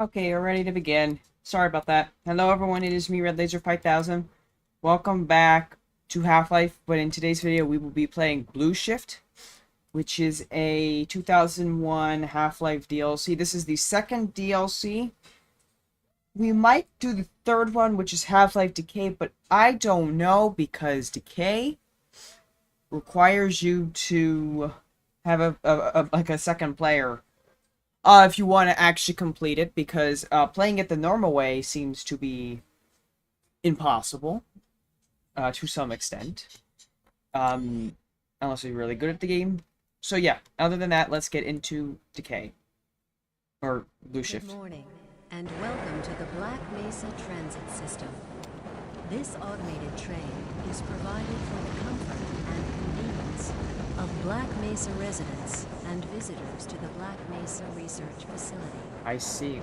Okay, we're ready to begin. Sorry about that. Hello everyone, it is me, Red Laser 5000. Welcome back to Half-Life, but in today's video we will be playing Blue Shift, which is a 2001 Half-Life DLC. This is the second DLC. We might do the third one, which is Half-Life Decay, but I don't know because Decay requires you to have a second player if you want to actually complete it, because playing it the normal way seems to be impossible to some extent, unless you're really good at the game. So yeah, other than that, let's get into Decay, or Blue Good Shift. morning, and welcome to the Black Mesa Transit System. This automated train is provided for the comfort and convenience of Black Mesa residents and visitors to the Black Mesa Research Facility. I see.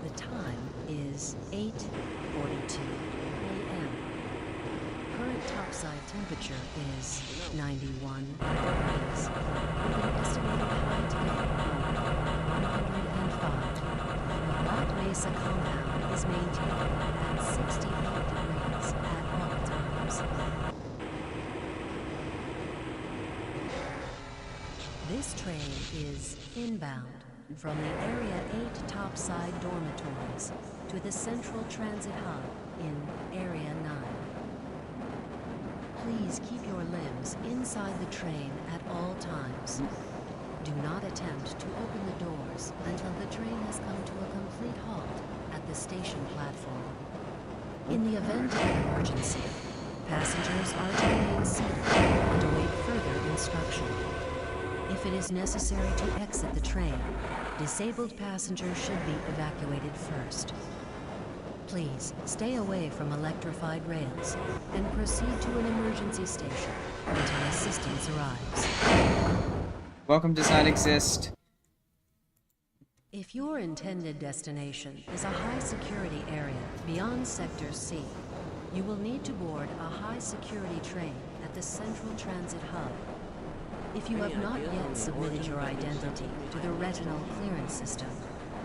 The time is 8:42 a.m. Current topside temperature is 91 degrees, with an estimated high today of 105. The Black Mesa compound is maintained at 68 degrees at all times. This train is inbound from the Area 8 topside dormitories to the Central Transit Hub in Area 9. Please keep your limbs inside the train at all times. Do not attempt to open the doors until the train has come to a complete halt at the station platform. In the event of an emergency, passengers are to remain seated and await further instruction. If it is necessary to exit the train, disabled passengers should be evacuated first. Please stay away from electrified rails and proceed to an emergency station until assistance arrives. Welcome does not exist. If your intended destination is a high-security area beyond Sector C, you will need to board a high-security train at the Central Transit Hub. If you have not yet submitted your identity to the retinal clearance system,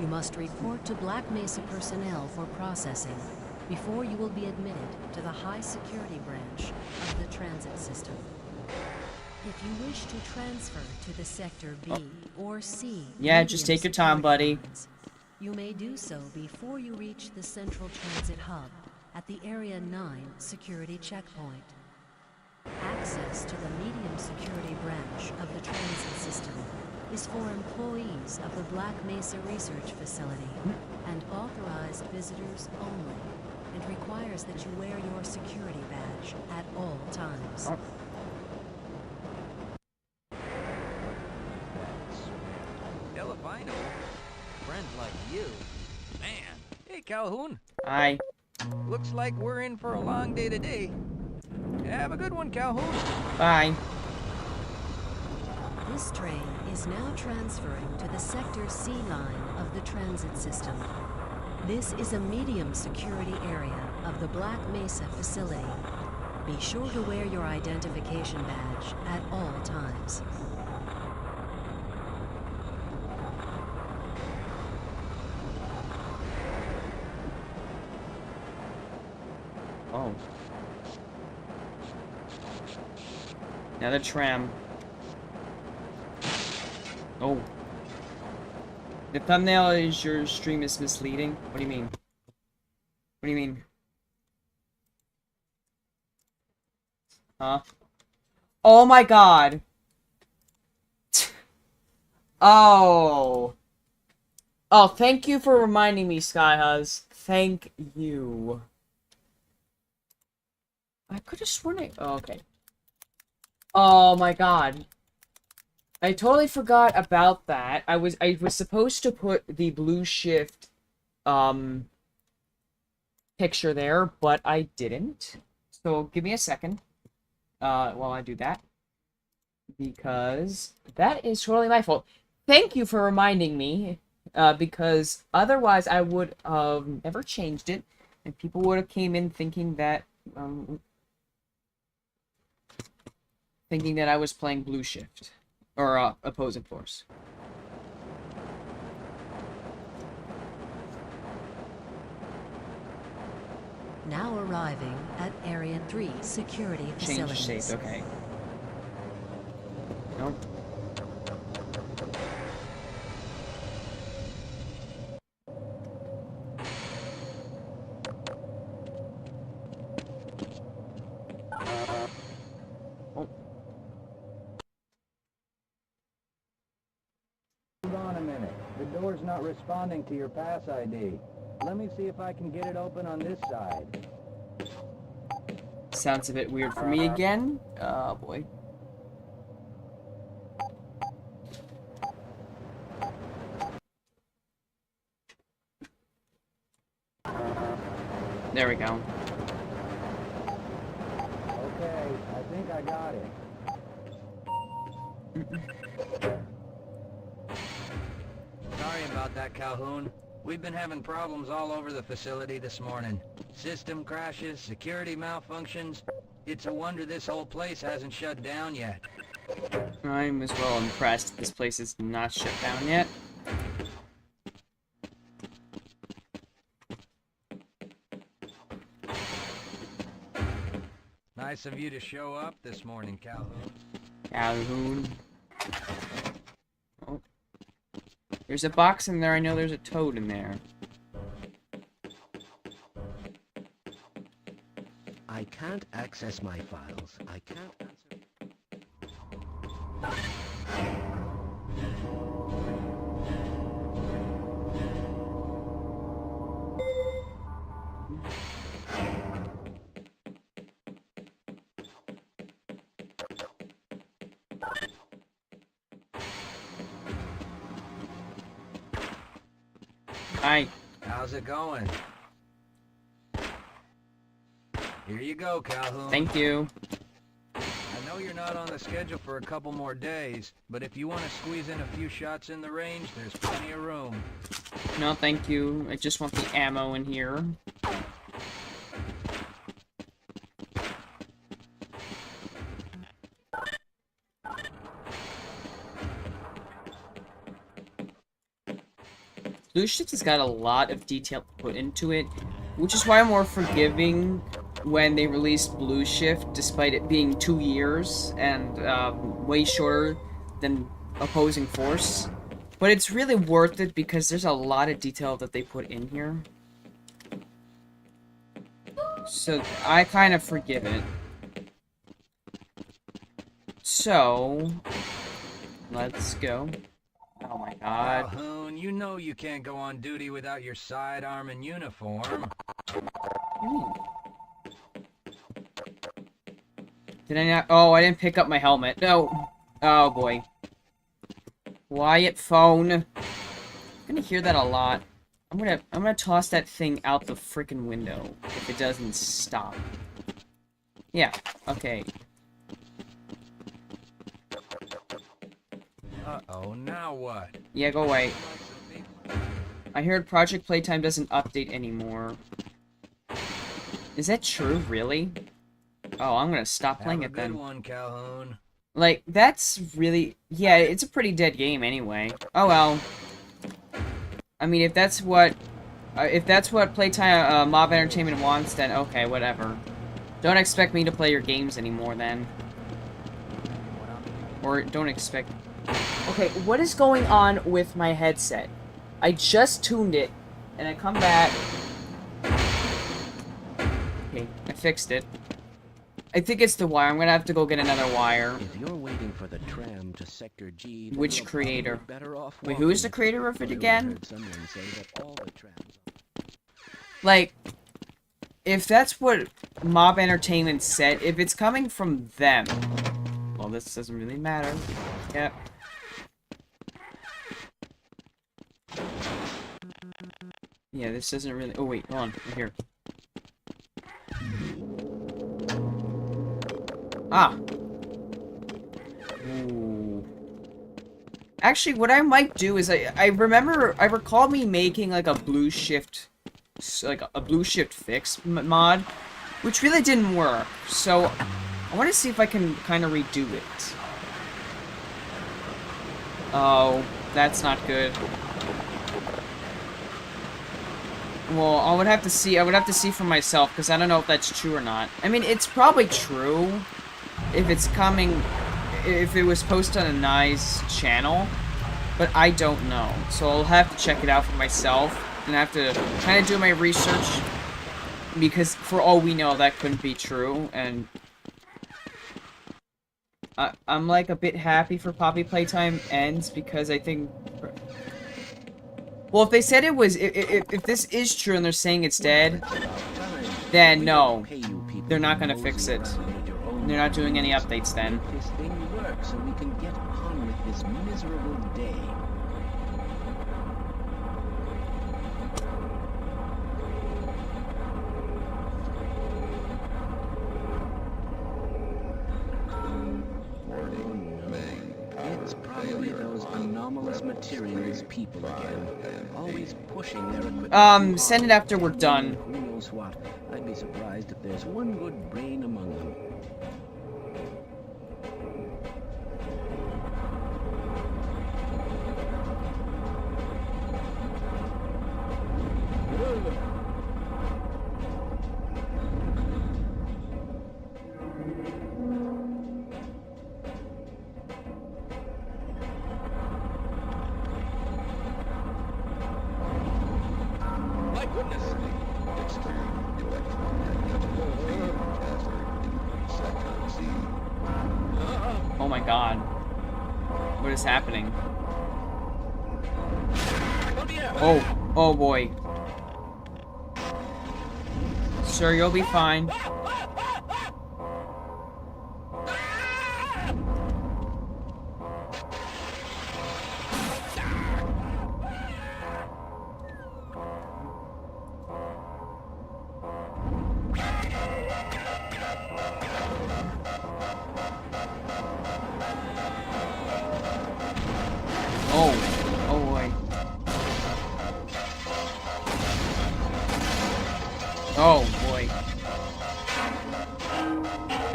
you must report to Black Mesa personnel for processing before you will be admitted to the high-security branch of the transit system. If you wish to transfer to the Sector B or C, Yeah, just take your time, buddy. lines, you may do so before you reach the Central Transit Hub at the Area 9 security checkpoint. Access to the medium security branch of the transit system is for employees of the Black Mesa Research Facility and authorized visitors only, and requires that you wear your security badge at all times. Hell if I know. Friend like you. Man. Hey, Calhoun. Hi. Looks like we're in for a long day today. Have a good one, Calhoun. Bye. This train is now transferring to the Sector C line of the transit system. This is a medium security area of the Black Mesa facility. Be sure to wear your identification badge at all times. Oh. Another tram. Oh. The thumbnail is your stream is misleading. What do you mean? What do you mean? Huh? Oh my god. Oh. Oh, thank you for reminding me, Skyhuz. Thank you. I could have sworn I... Oh, okay. Oh my god. I totally forgot about that. I was supposed to put the Blue Shift picture there, but I didn't. So give me a second while I do that, because that is totally my fault. Thank you for reminding me, because otherwise I would have never changed it, and people would have came in thinking that I was playing Blue Shift or opposing force. Now arriving at Area 3 security Change facilities. shape, okay. Nope. Hold on a minute. The door's not responding to your pass ID. Let me see if I can get it open on this side. Sounds a bit weird for me again. Oh boy. There we go. Okay, I think I got it. Sorry about that, Calhoun. We've been having problems all over the facility this morning. System crashes, security malfunctions. It's a wonder this whole place hasn't shut down yet. I'm as well impressed this place is not shut down yet. Nice of you to show up this morning, Calhoun. Calhoun. Oh. There's a box in there. I know there's a toad in there. I can't access my files. I can't answer. Hi. How's it going? Here you go, Calhoun. Thank you. I know you're not on the schedule for a couple more days, but if you want to squeeze in a few shots in the range, there's plenty of room. No, thank you. I just want the ammo in here. Blue Shift has got a lot of detail put into it, which is why I'm more forgiving when they released Blue Shift, despite it being 2 years and way shorter than Opposing Force. But it's really worth it because there's a lot of detail that they put in here. So I kind of forgive it. So let's go. Oh my god. Calhoun, you know you can't go on duty without your sidearm and uniform. Did I not? Oh, I didn't pick up my helmet. No. Oh boy. Quiet phone. I'm gonna hear that a lot. I'm gonna toss that thing out the freaking window if it doesn't stop. Yeah. Okay. Uh-oh, now what? Yeah, go away. I heard Project Playtime doesn't update anymore. Is that true, really? Oh, I'm gonna stop playing it then. Have a good one, Calhoun. Like, that's really... Yeah, it's a pretty dead game anyway. Oh well. I mean, if that's what Playtime, Mob Entertainment wants, then okay, whatever. Don't expect me to play your games anymore, then. Or don't expect... Okay, what is going on with my headset? I just tuned it, and I come back... Okay, I fixed it. I think it's the wire. I'm gonna have to go get another wire. If you're waiting for the tram to Sector G, then Which you're creator? probably better off Wait, who is the walking. creator of it Earlier again? heard someone say that all the trams Like, if that's what Mob Entertainment said, if it's coming from them... Well, this doesn't really matter. Yep. Yeah, this doesn't really... Oh, wait, hold on. Right here. Ah! Ooh. Actually, what I might do is I recall me making like a Blue Shift fix mod, which really didn't work. So I want to see if I can kind of redo it. Oh, that's not good. Well, I would have to see. I would have to see for myself because I don't know if that's true or not. I mean, it's probably true if it's coming, if it was posted on a nice channel, but I don't know. So I'll have to check it out for myself and I have to kind of do my research because for all we know, that couldn't be true. And I'm like a bit happy for Poppy Playtime ends because I think. Well, if they said it was, if this is true and they're saying it's dead, then no, they're not gonna fix it. They're not doing any updates then. This thing works so we can get on with this miserable day. It's probably those anomalous materials people again. Always pushing their equipment. Send it after we're done. Who knows what? I'd be surprised if there's one good brain among them. My goodness! Oh my god. What is happening? Oh, oh boy. Sir, you'll be fine. Oh, oh boy. Oh boy.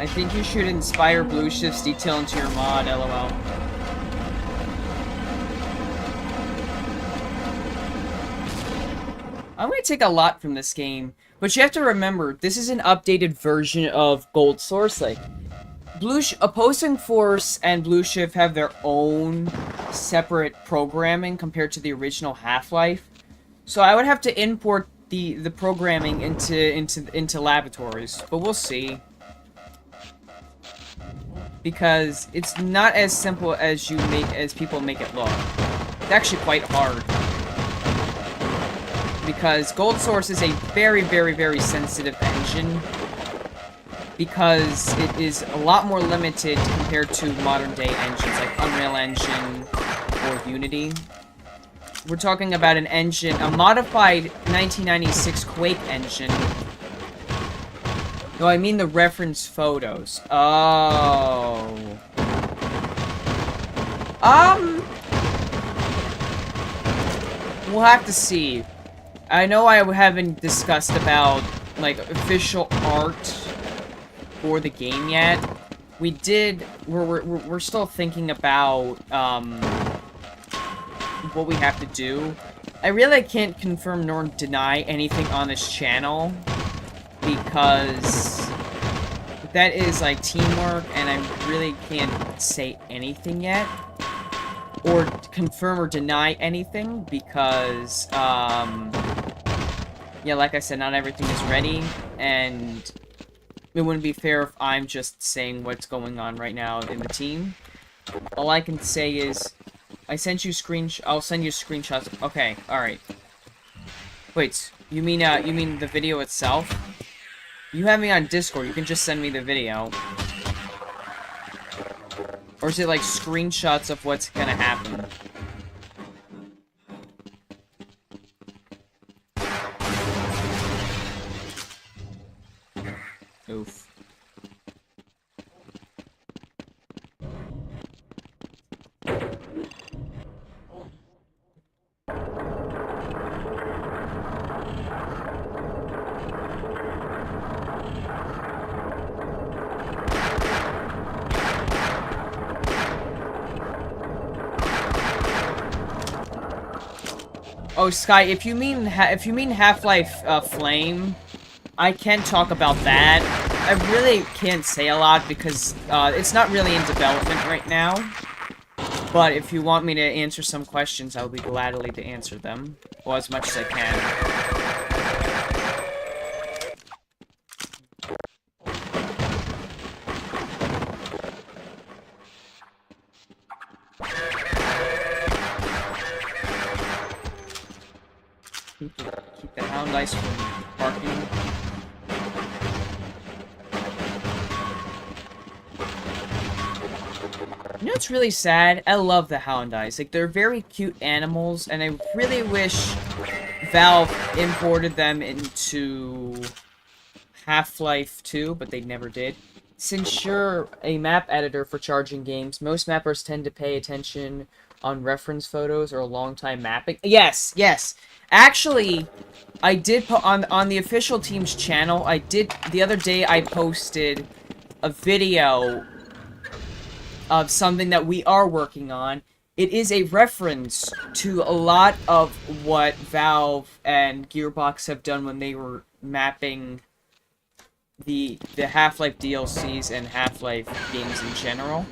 I think you should inspire Blue Shift's detail into your mod, lol. I'm gonna take a lot from this game, but you have to remember, this is an updated version of Gold Source. Like, Opposing Force and Blue Shift have their own separate programming compared to the original Half-Life. So I would have to import the programming into laboratories, but we'll see. Because it's not as simple as people make it look. It's actually quite hard. Because Gold Source is a very, very, very sensitive engine. Because it is a lot more limited compared to modern-day engines like Unreal Engine or Unity. We're talking about an engine, a modified 1996 Quake engine. No, I mean the reference photos. Oh. We'll have to see. I know I haven't discussed about, like, official art for the game yet. We're still thinking about, what we have to do. I really can't confirm nor deny anything on this channel, because that is, like, teamwork, and I really can't say anything yet, or confirm or deny anything, because, yeah, like I said, not everything is ready, and it wouldn't be fair if I'm just saying what's going on right now in the team. All I can say is, I'll send you screenshots. Okay, alright. Wait, you mean the video itself? You have me on Discord, you can just send me the video. Or is it like screenshots of what's gonna happen? Oof. Oh, Sky, if you mean Half-Life Flame, I can talk about that. I really can't say a lot because it's not really in development right now. But if you want me to answer some questions, I'll be gladly to answer them. Well, as much as I can. Keep the hound ice from barking. You know what's really sad? I love the hound eyes. Like, they're very cute animals, and I really wish Valve imported them into Half-Life 2, but they never did. Since you're a map editor for charging games, most mappers tend to pay attention on reference photos or long-time mapping. Yes, yes. Actually, I did put on the official team's channel. The other day I posted a video of something that we are working on. It is a reference to a lot of what Valve and Gearbox have done when they were mapping the Half-Life DLCs and Half-Life games in general.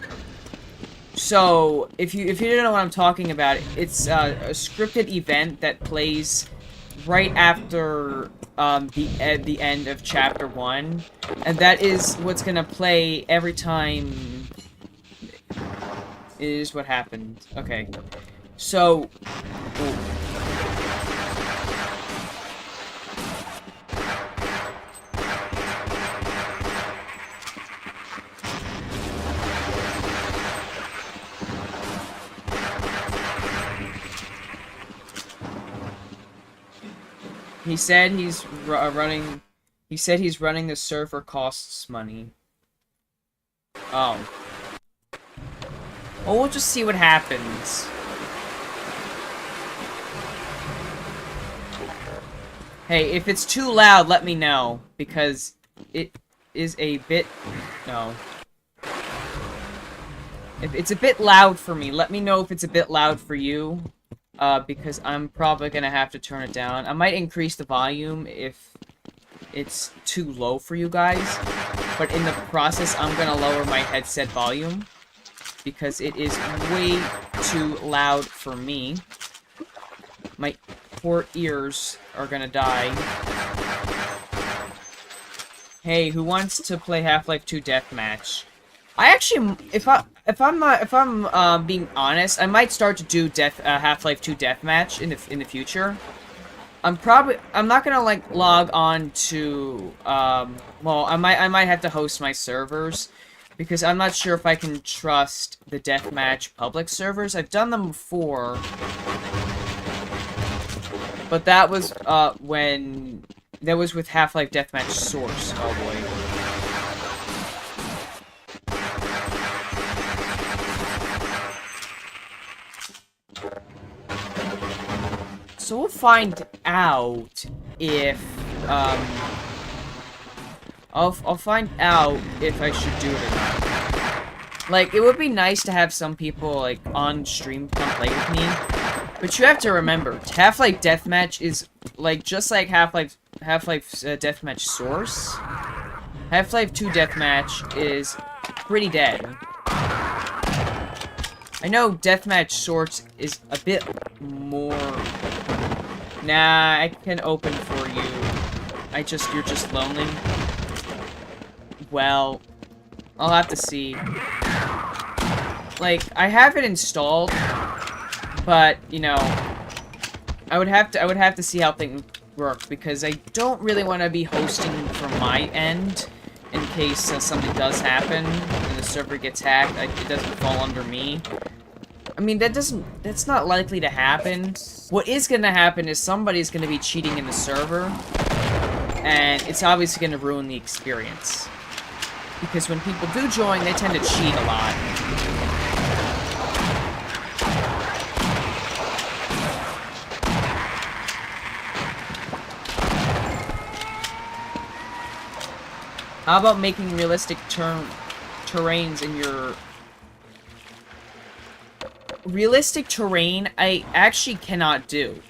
So, if you don't know what I'm talking about, it's a scripted event that plays right after the end of Chapter 1, and that is what's gonna play every time. It is what happened. Okay. So... Oh. He said he's running... He said he's running the server costs money. Oh. Well, we'll just see what happens. Hey, if it's too loud, let me know. Because it is a bit... No. If it's a bit loud for me, let me know if it's a bit loud for you. Because I'm probably gonna have to turn it down. I might increase the volume if it's too low for you guys. But in the process, I'm gonna lower my headset volume. Because it is way too loud for me. My poor ears are gonna die. Hey, who wants to play Half-Life 2 Deathmatch? I actually, if I'm being honest, I might start to do Half-Life 2 Deathmatch in the future. I'm not gonna like log on to well, I might have to host my servers because I'm not sure if I can trust the deathmatch public servers. I've done them before, but that was with Half-Life Deathmatch Source. Oh boy. So we'll find out if, I'll find out if I should do it or not. Like, it would be nice to have some people, like, on stream come play with me. But you have to remember, Half-Life Deathmatch is, like, just like Half-Life's Deathmatch Source. Half-Life 2 Deathmatch is pretty dead. I know Deathmatch Source is a bit more... Nah, I can open for you. You're just lonely. Well, I'll have to see. Like, I have it installed, but, you know, I would have to see how things work, because I don't really want to be hosting from my end in case something does happen and the server gets hacked. It doesn't fall under me. I mean, that's not likely to happen. What is gonna happen is somebody's gonna be cheating in the server, and it's obviously gonna ruin the experience. Because when people do join, they tend to cheat a lot. How about making realistic terrains in your... Realistic terrain, I actually cannot do.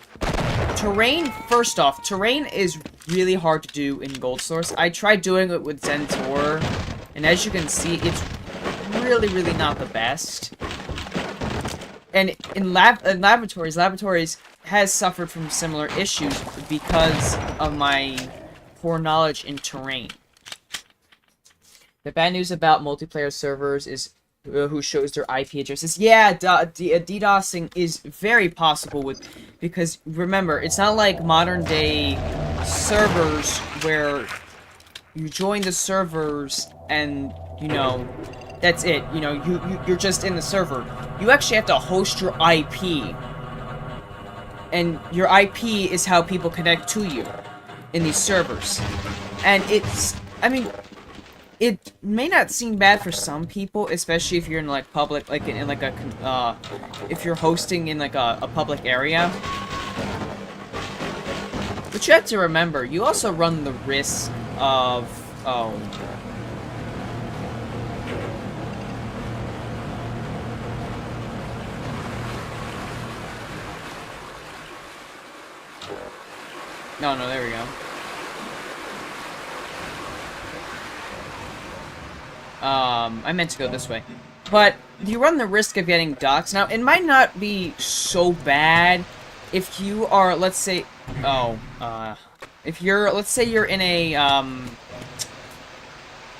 terrain, first off, terrain is really hard to do in Gold Source. I tried doing it with Zentor, and as you can see, it's really, really not the best. And in laboratories has suffered from similar issues because of my poor knowledge in terrain. The bad news about multiplayer servers is who shows their IP addresses. Yeah, DDoSing is very possible because remember, it's not like modern day servers where you join the servers and, you know, that's it. You know, you're just in the server. You actually have to host your IP. And your IP is how people connect to you in these servers. And it's, I mean, it may not seem bad for some people, especially if you're in like public, like in like a, if you're hosting in like a public area. But you have to remember, you also run the risk of, no, there we go. I meant to go this way. But you run the risk of getting doxxed. Now, it might not be so bad if you are, let's say, if you're, let's say you're in a,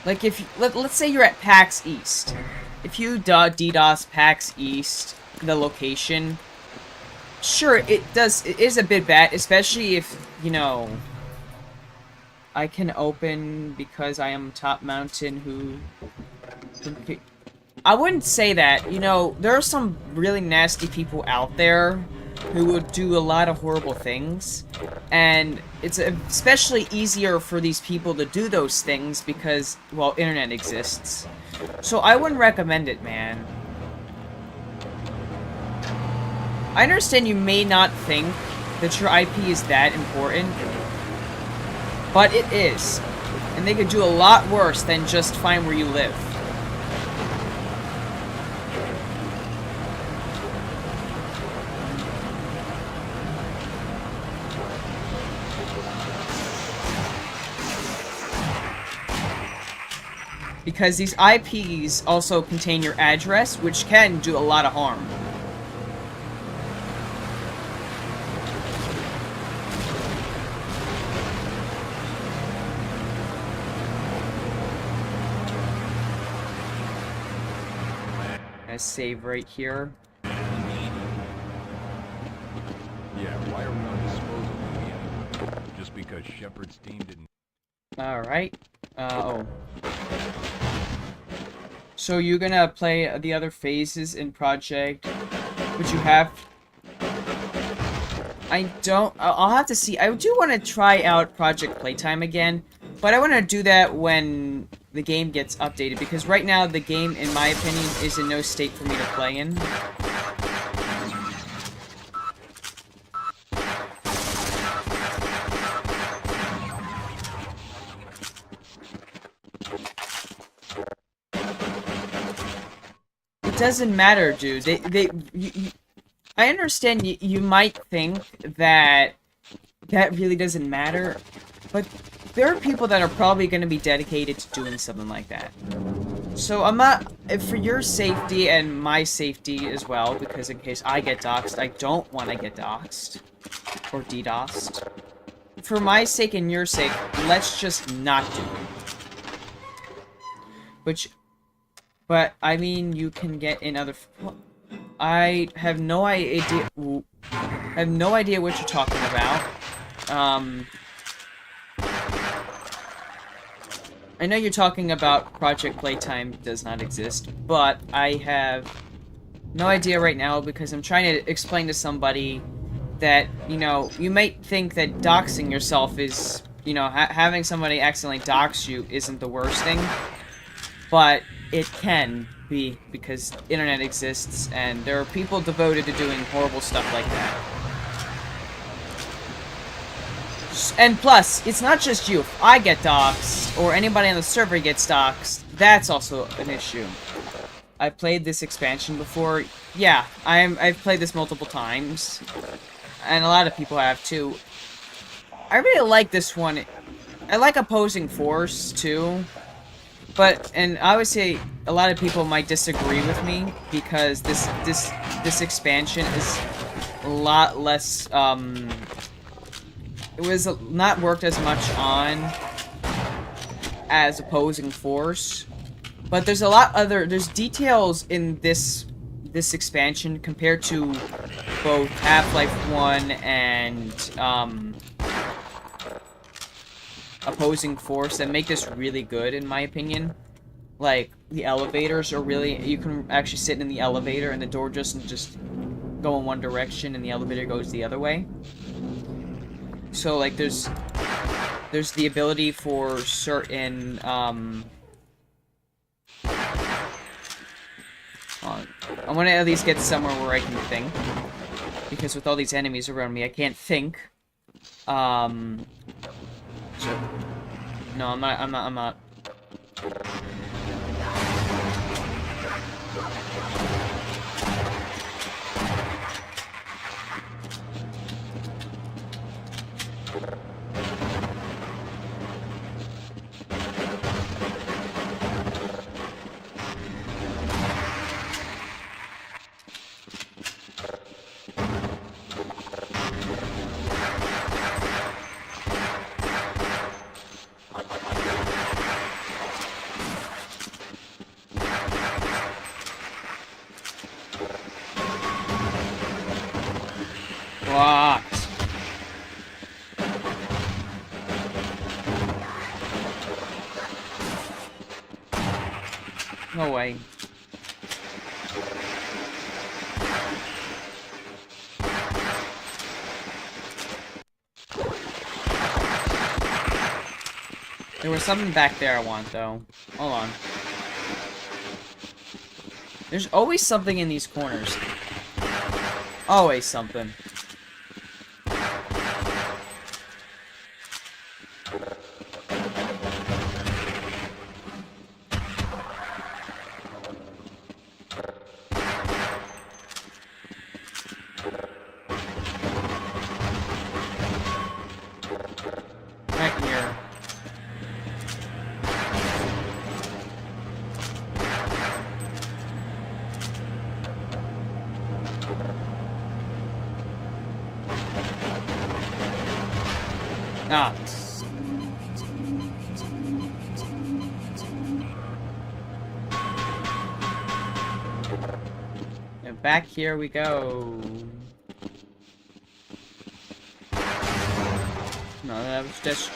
like if, let's say you're at PAX East. If you DDoS PAX East, the location, sure, it is a bit bad, especially if, you know, I can open because I am top mountain who... I wouldn't say that. You know, there are some really nasty people out there who would do a lot of horrible things. And it's especially easier for these people to do those things because, well, internet exists. So I wouldn't recommend it, man. I understand you may not think that your IP is that important, but it is. And they could do a lot worse than just find where you live. Because these IPs also contain your address, which can do a lot of harm. I save right here. Yeah, why are we on disposal again? Just because Shepard's team didn't... Alright. So you're gonna play the other phases in Project, which you have... I'll have to see. I do want to try out Project Playtime again, but I want to do that when the game gets updated, because right now the game, in my opinion, is in no state for me to play in. It doesn't matter, dude. I understand you might think that that really doesn't matter, but there are people that are probably going to be dedicated to doing something like that. So I'm not, for your safety and my safety as well, because in case I get doxxed, I don't want to get doxxed or DDoSed. For my sake and your sake, let's just not do it. But I mean, you can get in other... I have no idea... I have no idea what you're talking about. I know you're talking about Project Playtime does not exist, but I have no idea right now because I'm trying to explain to somebody that, you know, you might think that doxing yourself is, you know, having somebody accidentally dox you isn't the worst thing, but it can be because internet exists and there are people devoted to doing horrible stuff like that. And plus, it's not just you. If I get doxxed, or anybody on the server gets doxxed, that's also an issue. I've played this expansion before. Yeah, I've played this multiple times. and a lot of people have too. I really like this one. I like Opposing Force too, but and I would say a lot of people might disagree with me because this expansion is a lot less. It was not worked as much on as Opposing Force, but there's a lot there's details in this expansion compared to both Half-Life 1 and Opposing Force that make this really good, in my opinion. Like, the elevators are really... You can actually sit in the elevator and the door doesn't just go in one direction and the elevator goes the other way. So, like, there's the ability for certain, I want to at least get somewhere where I can think. Because with all these enemies around me, I can't think. So, no, I'm not. What? No way. There was something back there I want, though. Hold on. There's always something in these corners. Always something. Right here. Ah. And back here we go. No, that was just...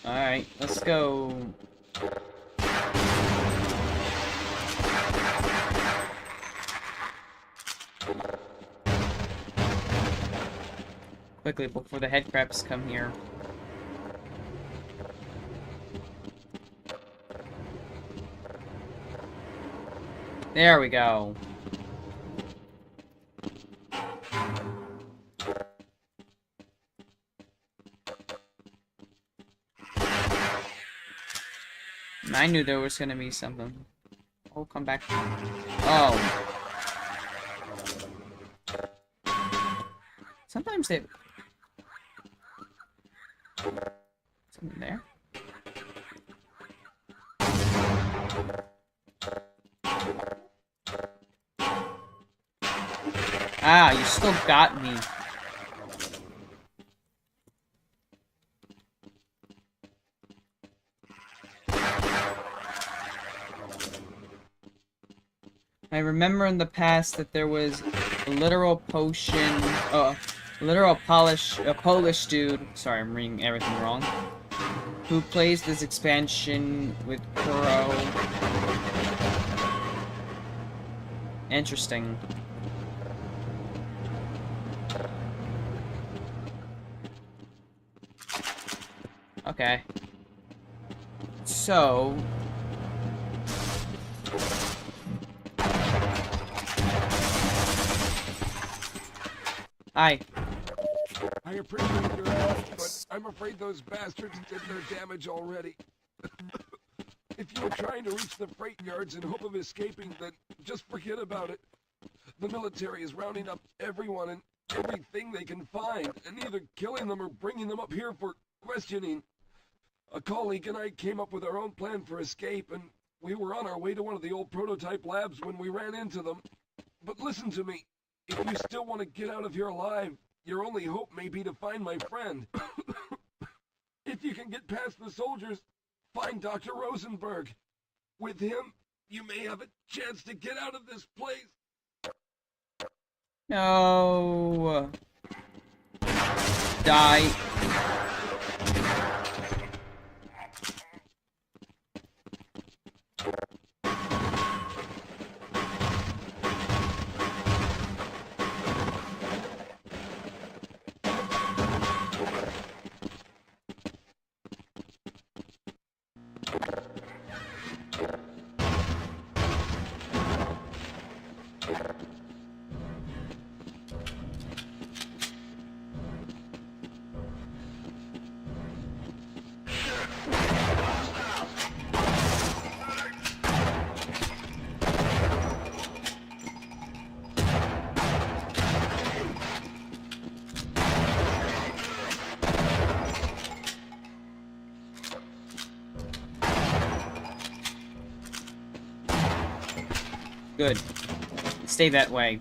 Alright, let's go. Quickly, before the head crabs come here. There we go. I knew there was gonna be something. Oh, come back. Oh. Sometimes they... Something there? Ah, you still got me. I remember in the past that there was a literal potion, literal Polish dude, sorry, I'm reading everything wrong, who plays this expansion with Kuro. Interesting. Okay. So... Hi. I appreciate your help, but I'm afraid those bastards did their damage already. If you were trying to reach the freight yards in hope of escaping, then just forget about it. The military is rounding up everyone and everything they can find, and either killing them or bringing them up here for questioning. A colleague and I came up with our own plan for escape, and we were on our way to one of the old prototype labs when we ran into them. But listen to me. If you still want to get out of here alive, your only hope may be to find my friend. If you can get past the soldiers, find Dr. Rosenberg. With him, you may have a chance to get out of this place. No. Die. Good. Stay that way.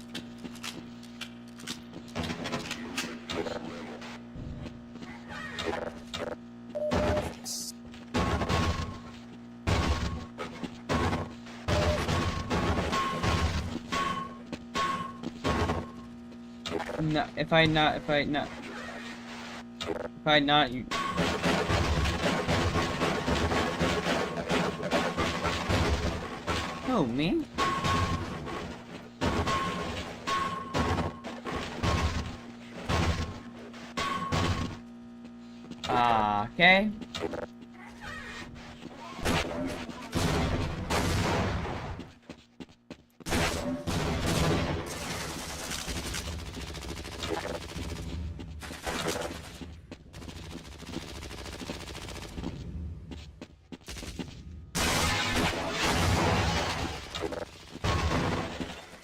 No, if I not, you... Oh, me? Okay.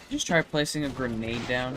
Just try placing a grenade down.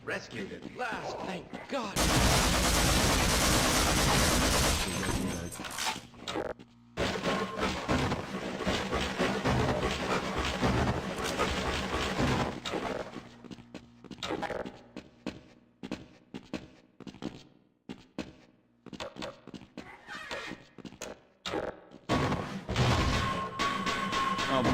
Rescued at last, thank God. Oh boy.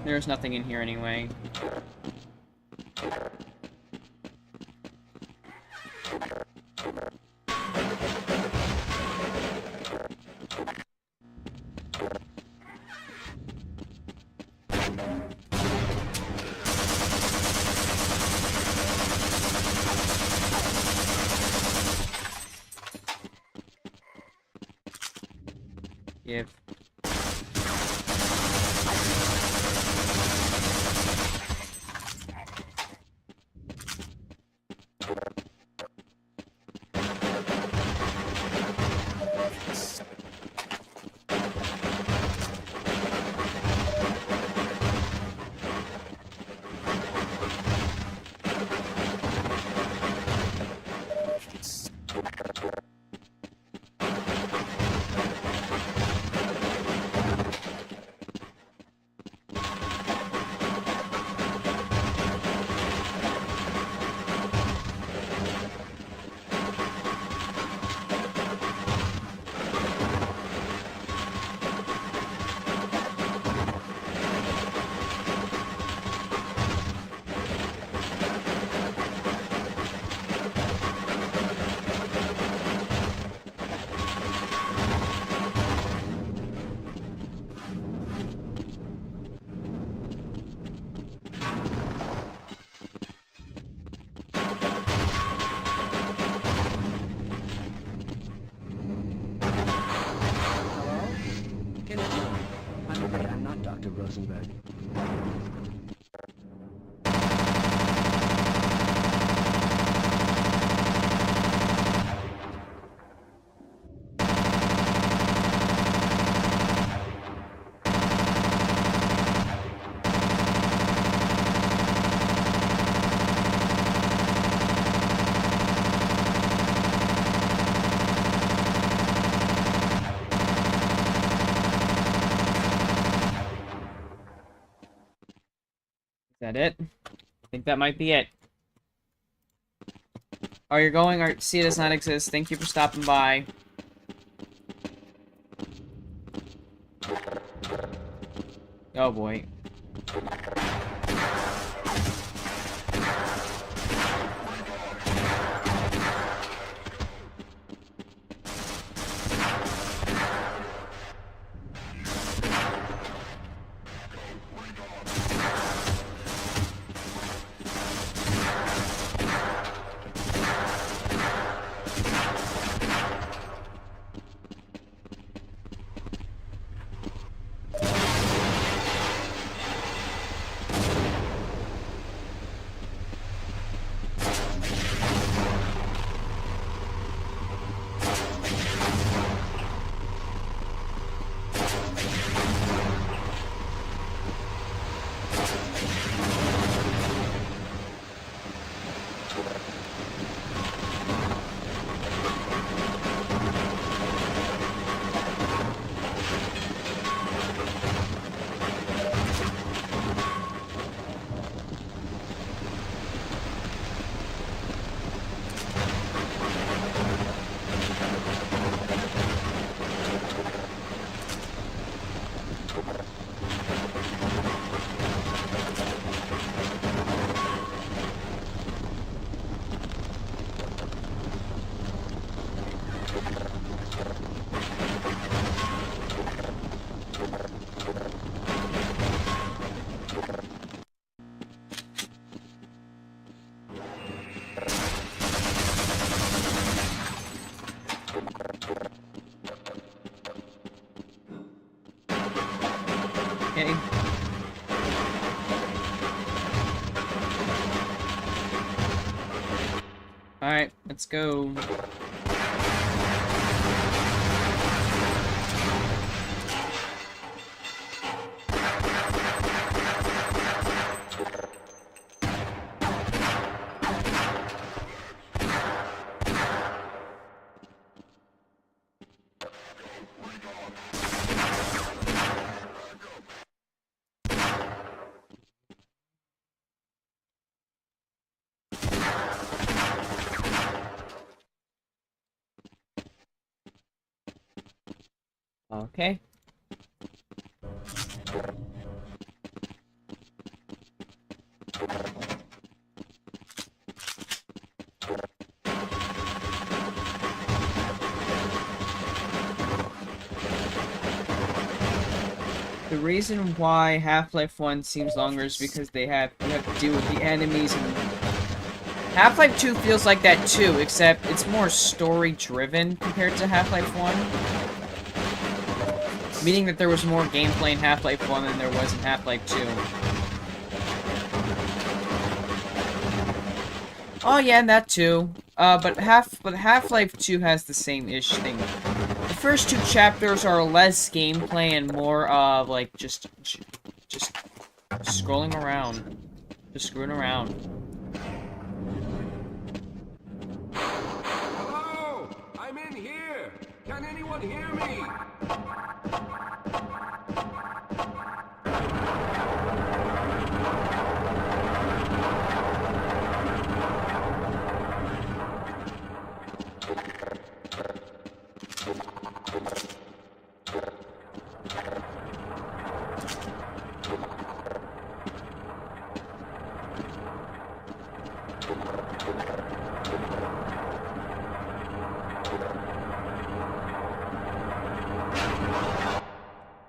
There's nothing in here anyway. Give. Rosenberg. Is that it? I think that might be it. Oh, you're going? Or see, it does not exist. Thank you for stopping by. Oh boy. Okay. Alright, let's go. Okay. The reason why Half-Life 1 seems longer is because you have to deal with the enemies, and Half-Life 2 feels like that too, except it's more story-driven compared to Half-Life 1. Meaning that there was more gameplay in Half-Life 1 than there was in Half-Life 2. Oh yeah, and that too. But Half-Life 2 has the same-ish thing. The first two chapters are less gameplay and more of like just scrolling around, just screwing around. Hello! I'm in here! Can anyone hear me?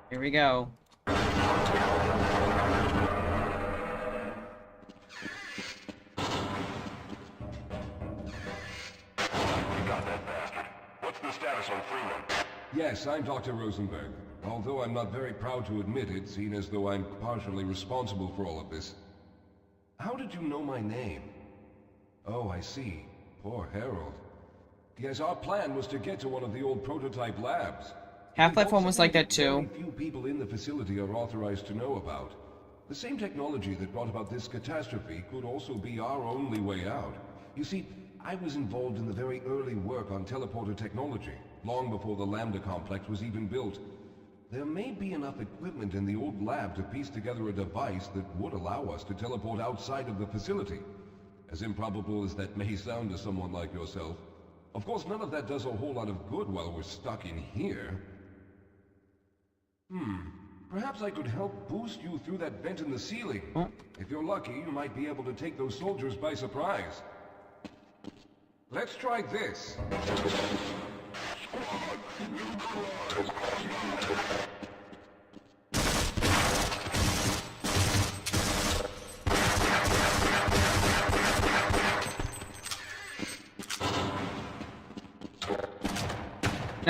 Here we go. Yes, I'm Dr. Rosenberg. Although I'm not very proud to admit it, seeing as though I'm partially responsible for all of this. How did you know my name? Oh, I see. Poor Harold. Yes, our plan was to get to one of the old prototype labs. Half-Life 1 was like that too. Very few people in the facility are authorized to know about. The same technology that brought about this catastrophe could also be our only way out. You see, I was involved in the very early work on teleporter technology, long before the Lambda complex was even built. There may be enough equipment in the old lab to piece together a device that would allow us to teleport outside of the facility. As improbable as that may sound to someone like yourself. Of course, none of that does a whole lot of good while we're stuck in here. Perhaps I could help boost you through that vent in the ceiling. If you're lucky, you might be able to take those soldiers by surprise. Let's try this.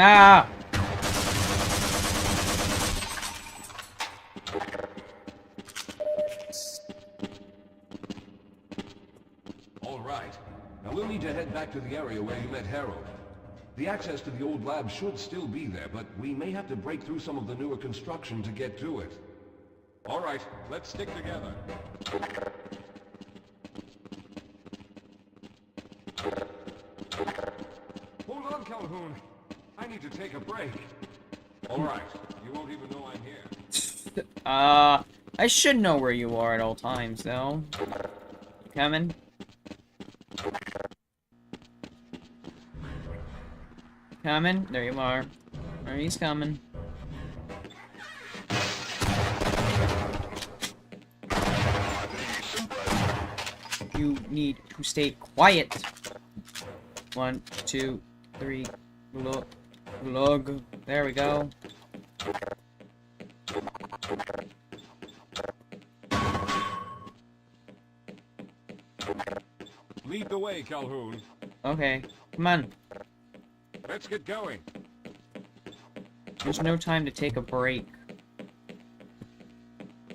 Ah! All right. Now we'll need to head back to the area where you met Harold. The access to the old lab should still be there, but we may have to break through some of the newer construction to get to it. All right, let's stick together. Hold on, Calhoun. I need to take a break. All right, you won't even know I'm here. I should know where you are at all times, though. You coming? Coming? There you are. There he's coming. You need to stay quiet. 1, 2, 3. Glug. There we go. Lead the way, Calhoun. Okay. Come on. Let's get going. There's no time to take a break.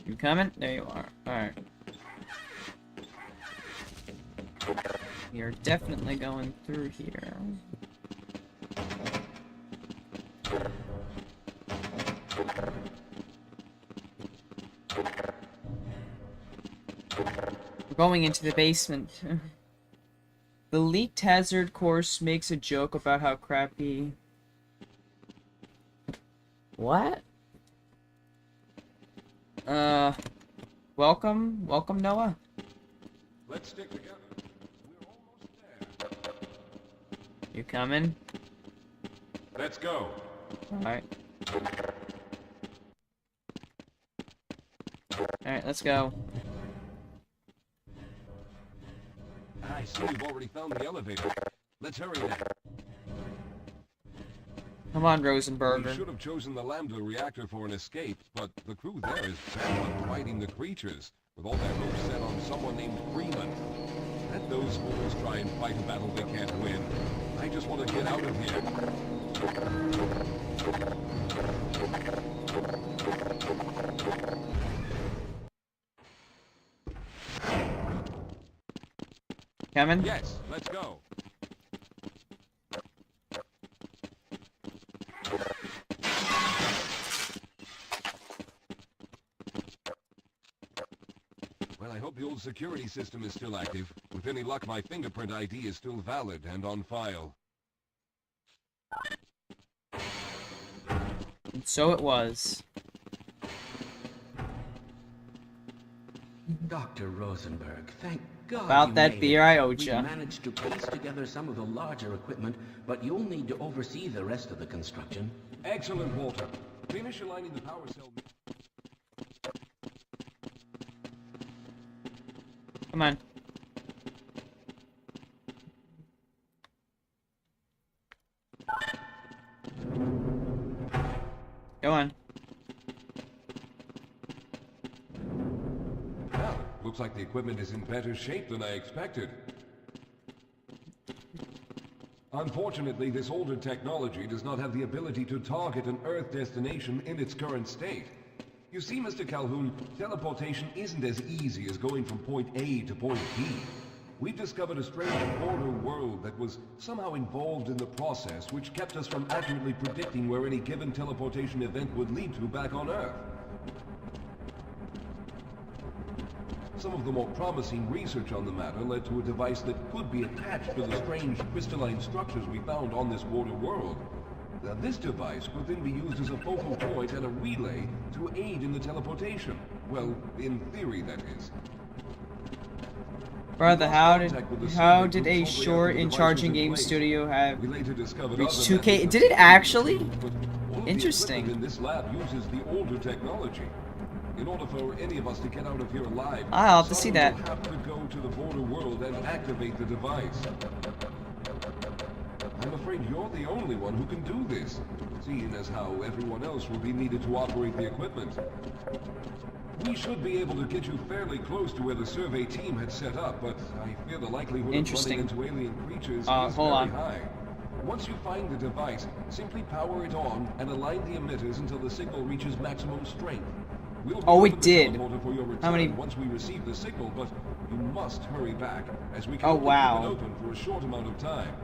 You coming? There you are. Alright. You're definitely going through here. We're going into the basement. The leaked hazard course makes a joke about how crappy... What? Welcome? Welcome, Noah? Let's stick together. We're almost there. You coming? Let's go. Alright. Alright, let's go. I see you've already found the elevator. Let's hurry then. Come on, We Rosenberger. should have chosen the Lambda reactor for an escape, but the crew there is bent on fighting the creatures, with all their hopes set on someone named Freeman. Let those fools try and fight a battle they can't win. I just want to get out of here. Coming? Yes, let's go. Well, I hope the old security system is still active. With any luck, my fingerprint ID is still valid and on file. And so it was. Dr. Rosenberg, thank God About you that made beer it. I owed We ya. managed to piece together some of the larger equipment, but you'll need to oversee the rest of the construction. Excellent, Walter. Finish aligning the power cell. Come on. Go on. Well, looks like the equipment is in better shape than I expected. Unfortunately, this older technology does not have the ability to target an Earth destination in its current state. You see, Mr. Calhoun, teleportation isn't as easy as going from point A to point B. We've discovered a strange border world that was somehow involved in the process, which kept us from accurately predicting where any given teleportation event would lead to back on Earth. Some of the more promising research on the matter led to a device that could be attached to the strange crystalline structures we found on this border world. Now, this device could then be used as a focal point and a relay to aid in the teleportation. Well, in theory, that is. Brother, how did a short in charging game studio have reached 2K? Did it actually? Interesting. In this lab uses the older technology. In order for any of us to get out of here alive, I'll have to see that. Will have to go to the border world and activate the device. I'm afraid you're the only one who can do this, seeing as how everyone else will be needed to operate the equipment. We should be able to get you fairly close to where the survey team had set up, but I fear the likelihood of running into alien creatures is very high. Once you find the device, simply power it on and align the emitters until the signal reaches maximum strength. We'll it did. How many? Once we receive the signal, but you must hurry back, as we can keep it open for a short amount of time.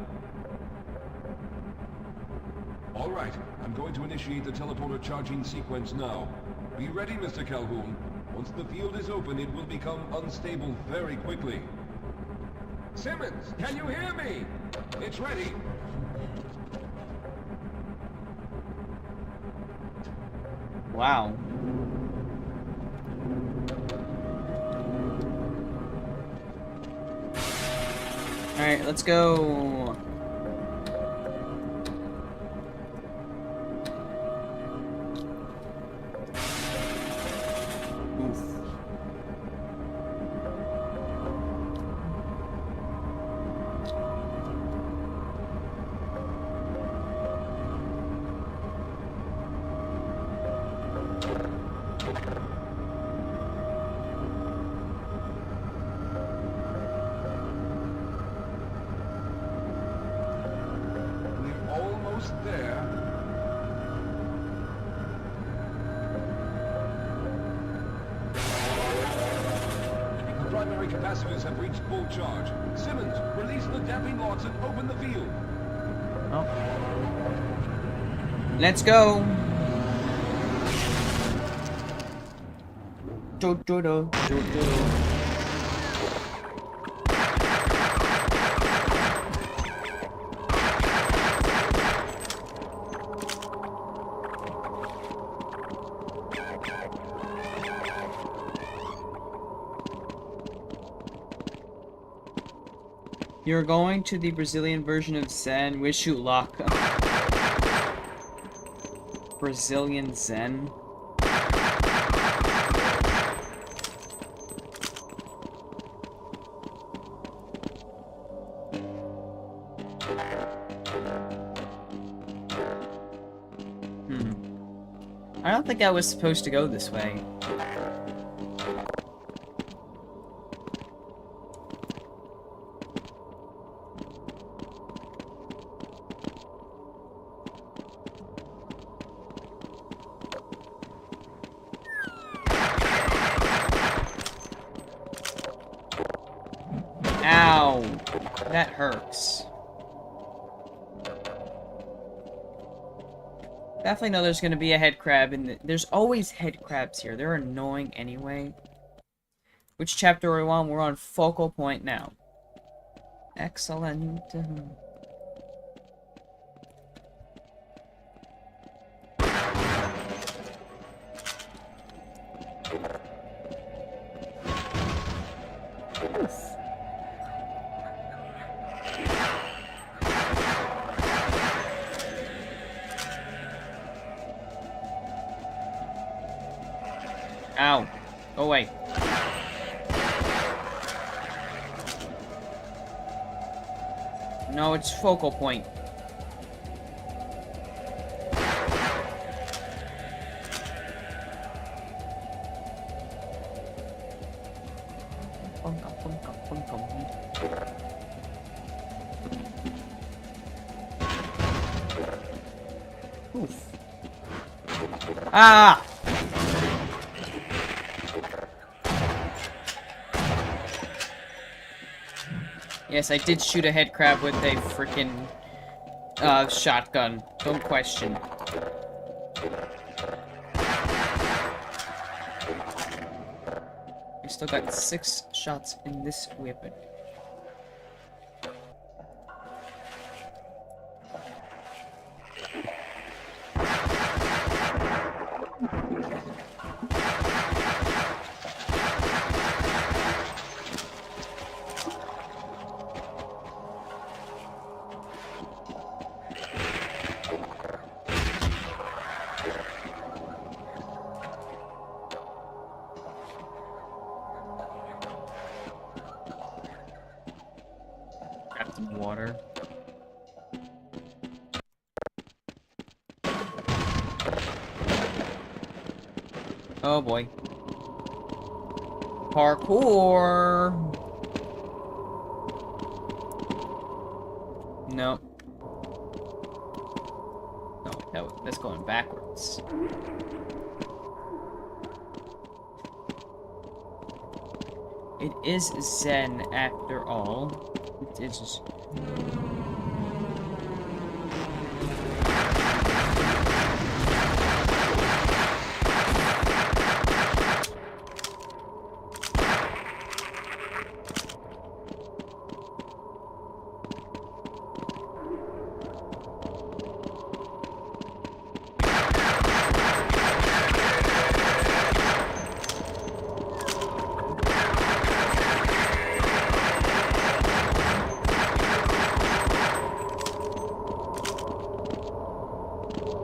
All right, I'm going to initiate the teleporter charging sequence now. Be ready, Mr. Calhoun. Once the field is open, it will become unstable very quickly. Simmons, can you hear me? It's ready. Wow. Alright, let's go. There. The primary capacitors have reached full charge. Simmons, release the damping lots and open the field. Oh. Let's go. You're going to the Brazilian version of Zen. Wish you luck. Brazilian Zen. I don't think I was supposed to go this way. Ow! That hurts. Definitely know there's gonna be a head crab, and there's always head crabs here. They're annoying anyway. Which chapter are we on? We're on focal point now. Excellent. Ow. Go away. No, it's focal point. Oof. Ah! Yes, I did shoot a head crab with a freaking shotgun. Don't question. I still got 6 shots in this weapon. Grab some water. Oh boy. Parkour! No. No, that's going backwards. It is Zen after all. It is just...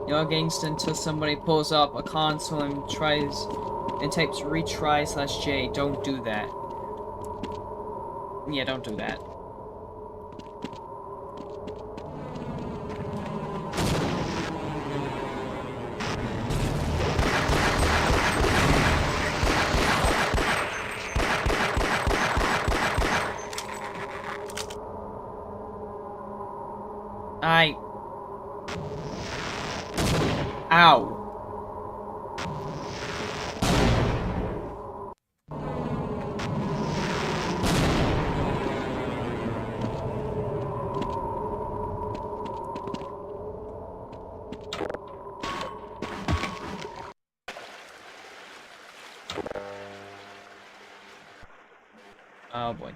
No gangsta until somebody pulls up a console and types retry/J. Don't do that. Yeah, don't do that. Ow. Oh boy.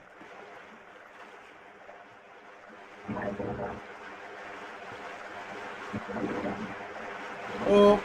Oh.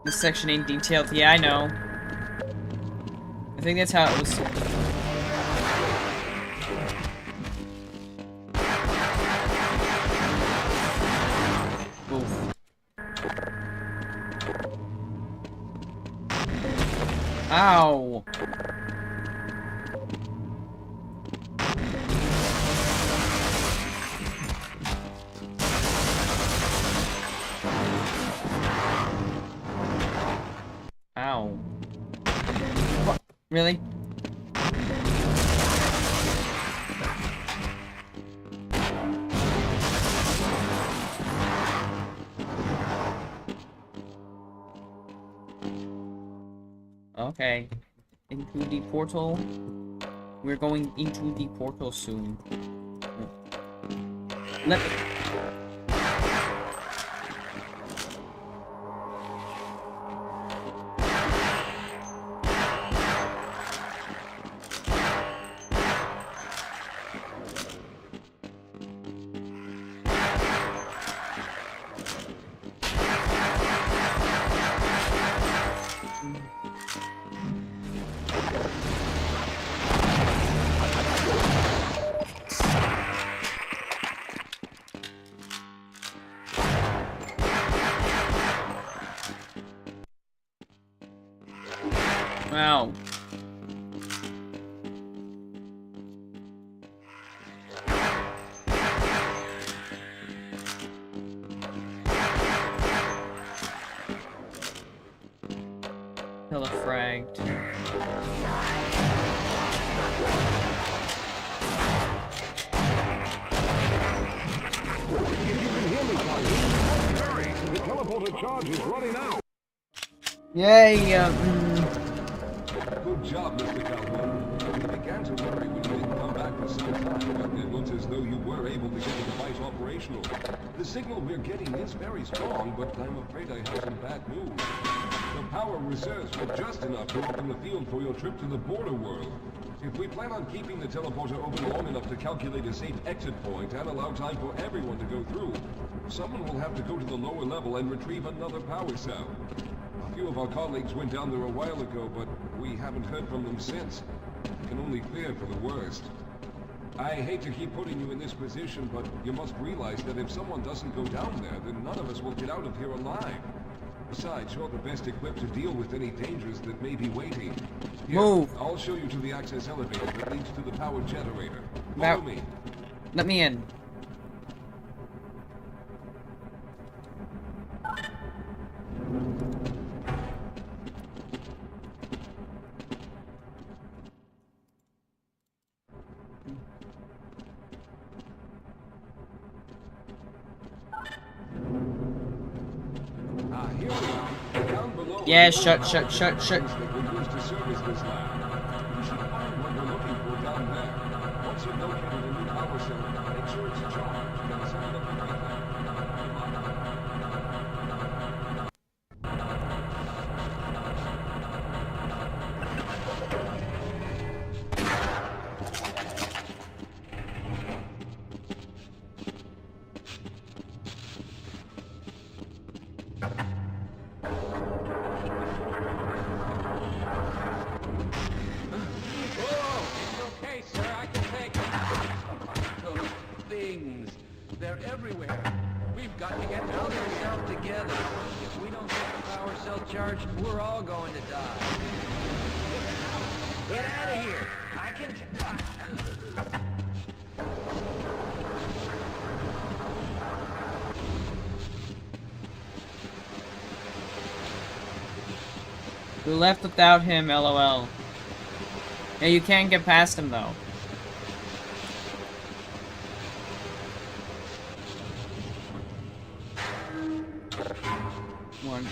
This section ain't detailed. Yeah, I know. I think that's how it was. Oof. Ow! Ow. What? Really? Okay. Into the portal. We're going into the portal soon. Let me... Ow. Hella fragged. The teleporter charge is running out. Yay! Good job, Mr. Calhoun. We began to worry when you didn't come back for some time, but it looks as though you were able to get the device operational. The signal we're getting is very strong, but I'm afraid I have some bad news. The power reserves were just enough to open the field for your trip to the border world. If we plan on keeping the teleporter open long enough to calculate a safe exit point and allow time for everyone to go through, someone will have to go to the lower level and retrieve another power cell. A few of our colleagues went down there a while ago, but we haven't heard from them since. I can only fear for the worst. I hate to keep putting you in this position, but you must realize that if someone doesn't go down there, then none of us will get out of here alive. Besides, you're the best equipped to deal with any dangers that may be waiting. Here, Move. I'll show you to the access elevator that leads to the power generator. Now- Follow me. Let me in. Here we are. Down below. Yeah, shut. That we use to service this lab. We should find what we're looking for down there. Once you've located a new power cell, make sure it's charged and set it up everything. Okay, sir, I can take it. Those things, they're everywhere. We've got to get Hold out of here. yourself together. If we don't get the power cell charged, we're all going to die. Get out of here! I can... We left without him, lol. Yeah, you can't get past him, though. One.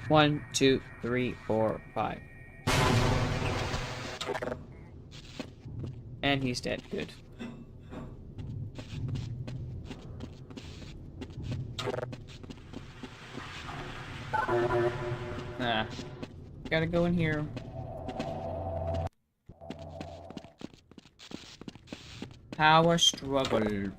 One, two, three, four, five. And he's dead. Good. Ah. Gotta go in here. Power struggle.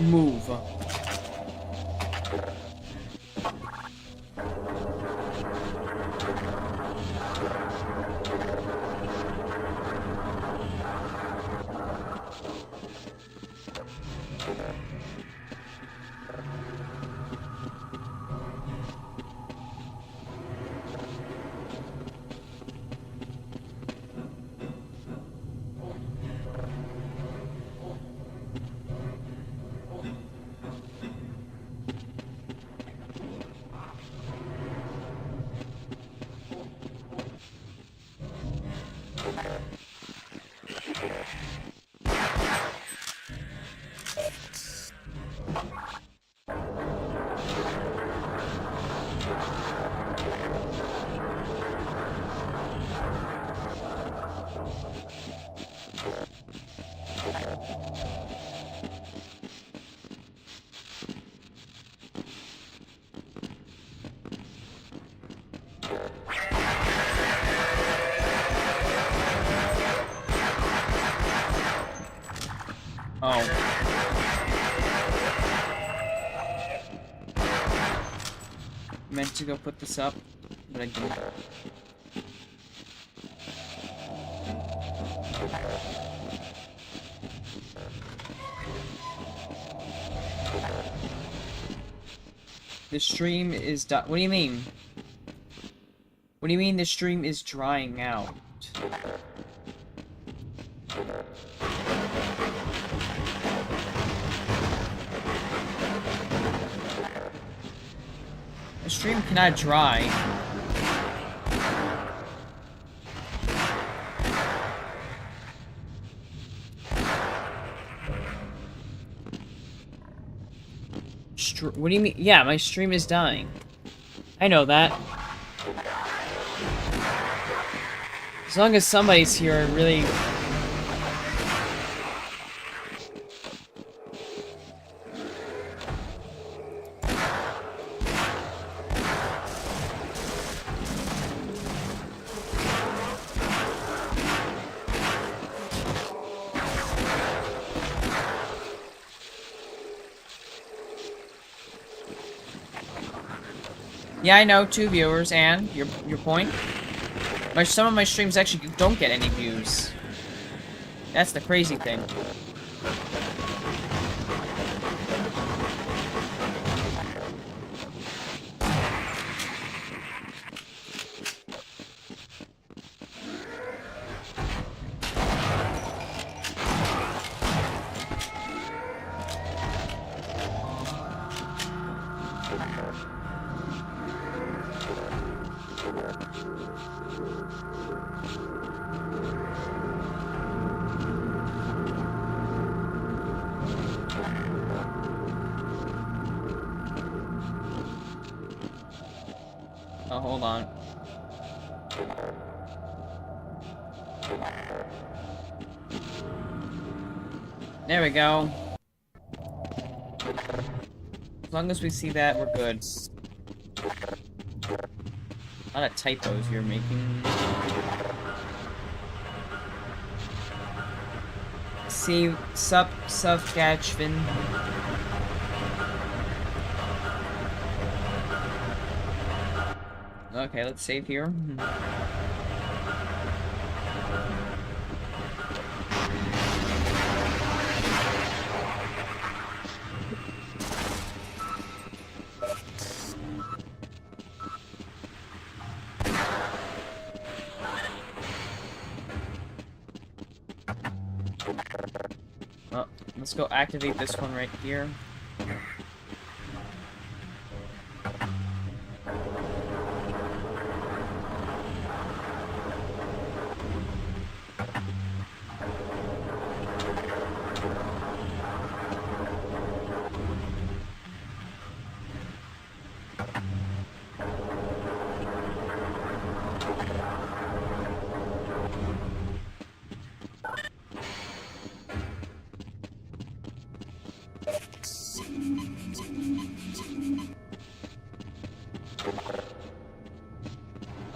Move. Oh. Meant to go put this up, but I didn't. The stream is what do you mean? What do you mean the stream is drying out? The stream cannot dry. What do you mean? Yeah, my stream is dying. I know that. As long as somebody's here, really... Yeah, I know, 2 viewers, and your point. Some of my streams actually don't get any views. That's the crazy thing. Oh, hold on. There we go. As long as we see that, we're good. A lot of typos you're making. See, Saskatchewan. Okay, let's save here. Well, let's go activate this one right here.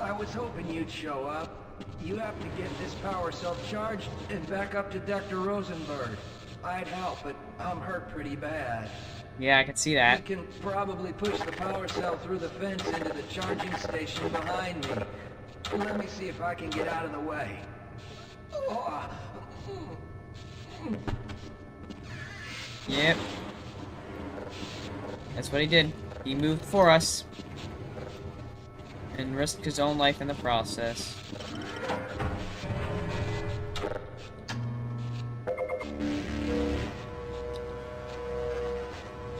I was hoping you'd show up. You have to get this power cell charged and back up to Dr. Rosenberg. I'd help, but I'm hurt pretty bad. Yeah, I can see that. You can probably push the power cell through the fence into the charging station behind me. Let me see if I can get out of the way. Yep. That's what he did. He moved for us. And risked his own life in the process.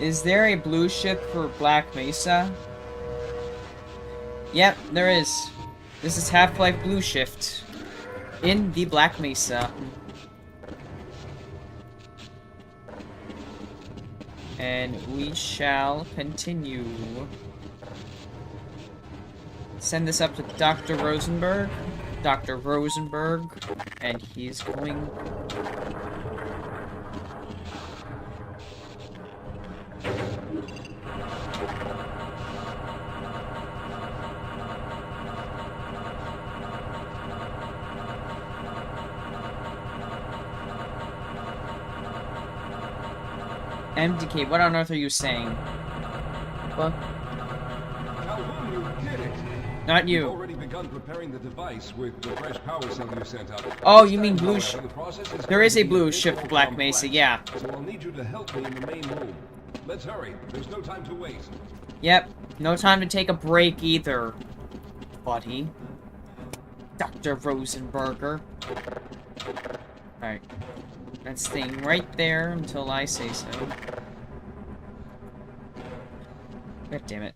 Is there a blue ship for Black Mesa? Yep, there is. This is Half-Life Blue Shift. In the Black Mesa. And we shall continue. Send this up to Dr. Rosenberg. Dr. Rosenberg. And he's going... MDK, what on earth are you saying? What? Calhoun, you did it! Not You've you. already begun preparing the device with the fresh power cell you sent out. Oh, you mean blue However, the process is There is a going to be blue bit ship more for Black complex. Mesa, yeah. So I'll need you to help me in the main room. Let's hurry. There's no time to waste. Yep. No time to take a break either, buddy. Dr. Rosenberger. Alright. That's staying right there until I say so. God damn it.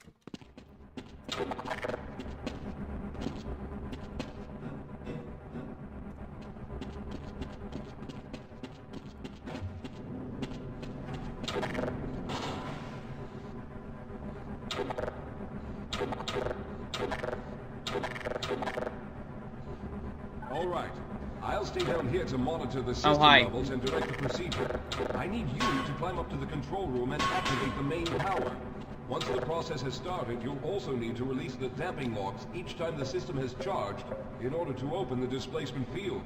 All right. I'll stay down here to monitor the system hi. levels and direct the procedure. I need you to climb up to the control room and activate the main power. Once the process has started, you'll also need to release the damping locks each time the system has charged in order to open the displacement field.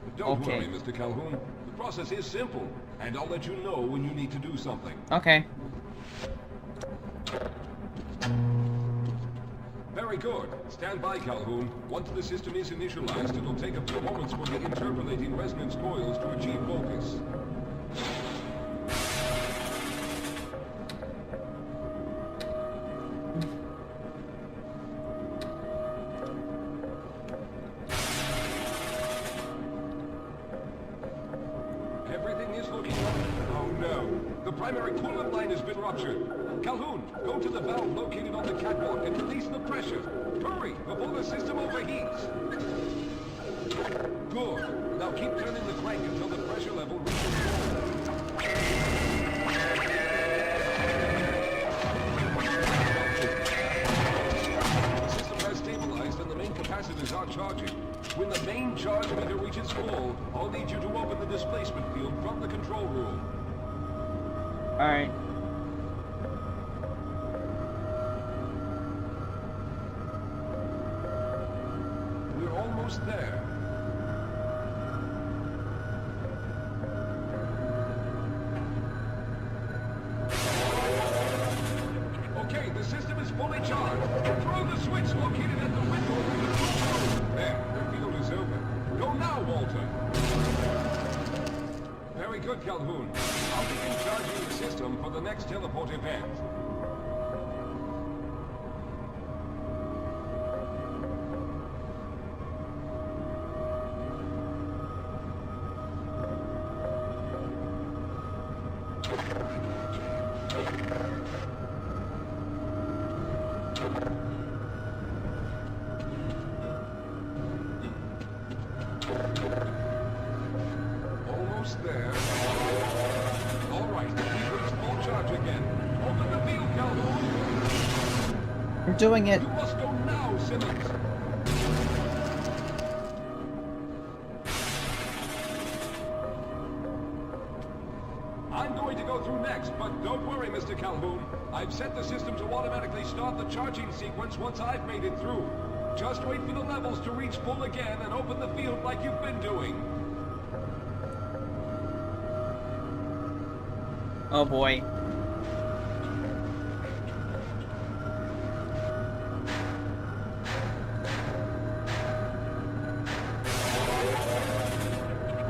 But don't Okay. worry, Mr. Calhoun. The process is simple, and I'll let you know when you need to do something. Okay. Very good. Stand by, Calhoun. Once the system is initialized, it'll take a few moments for the interpolating resonance coils to achieve focus. Everything is looking up. Oh no. The primary coolant line has been ruptured. Calhoun, go to the valve located on the catwalk and release the pressure. Hurry, before the system overheats. Good. Now keep turning the crank until the pressure level reaches normal. The system charging. When the main charge meter reaches full, I'll need you to open the displacement field from the control room. Alright. We're almost there. Okay, the system is fully charged. Throw the switch located at the window of the control room. There, the field is open. Go now, Walter. Very good, Calhoun. I'll begin charging the system for the next teleport event. Almost there. All right, the field is full charge again. Open the field, Calhoun. We're doing it. You must go now, Simmons. I'm going to go through next, but don't worry, Mr. Calhoun. I've set the system to automatically start the charging sequence once I've made it through. Just wait for the levels to reach full again and open the field like you've been doing. Oh boy.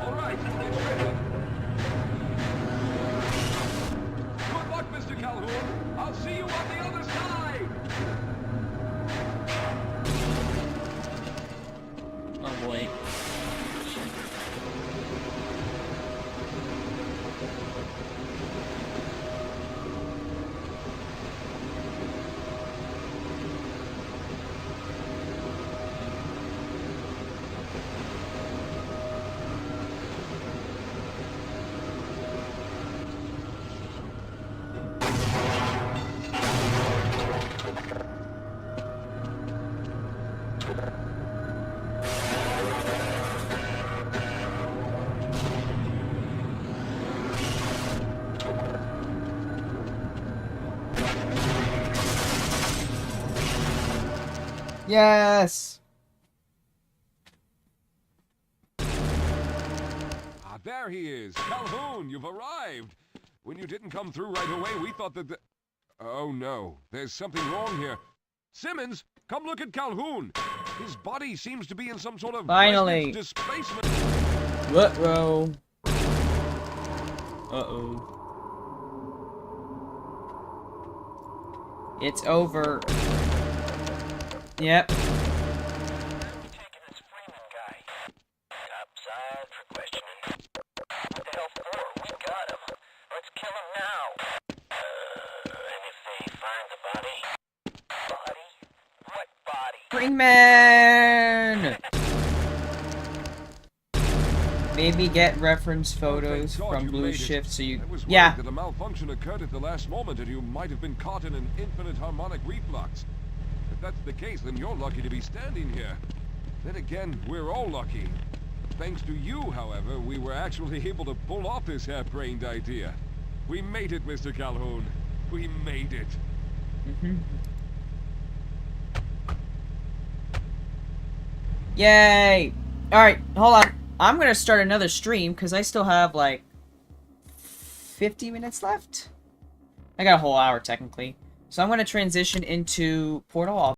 All right, it's ready. Good luck, Mr. Calhoun. I'll see you on the other side. Oh boy. Yes! Ah, there he is. Calhoun, you've arrived. When you didn't come through right away, we thought that Oh no, there's something wrong here. Simmons, come look at Calhoun. His body seems to be in some sort of Finally. displacement. Ruh-roh. Uh-oh. It's over. Yep. Greenman! Maybe get reference photos God, from you Blue made it. Shift so you... I was worried Yeah. that a malfunction occurred at the last moment and you might have been caught in an infinite harmonic reflux. If that's the case, then you're lucky to be standing here. Then again, we're all lucky. Thanks to you, however, we were actually able to pull off this harebrained idea. We made it, Mr. Calhoun. We made it. Mm-hmm. Yay! Alright, hold on. I'm gonna start another stream because I still have like 50 minutes left. I got a whole hour technically. So I'm gonna transition into Portal.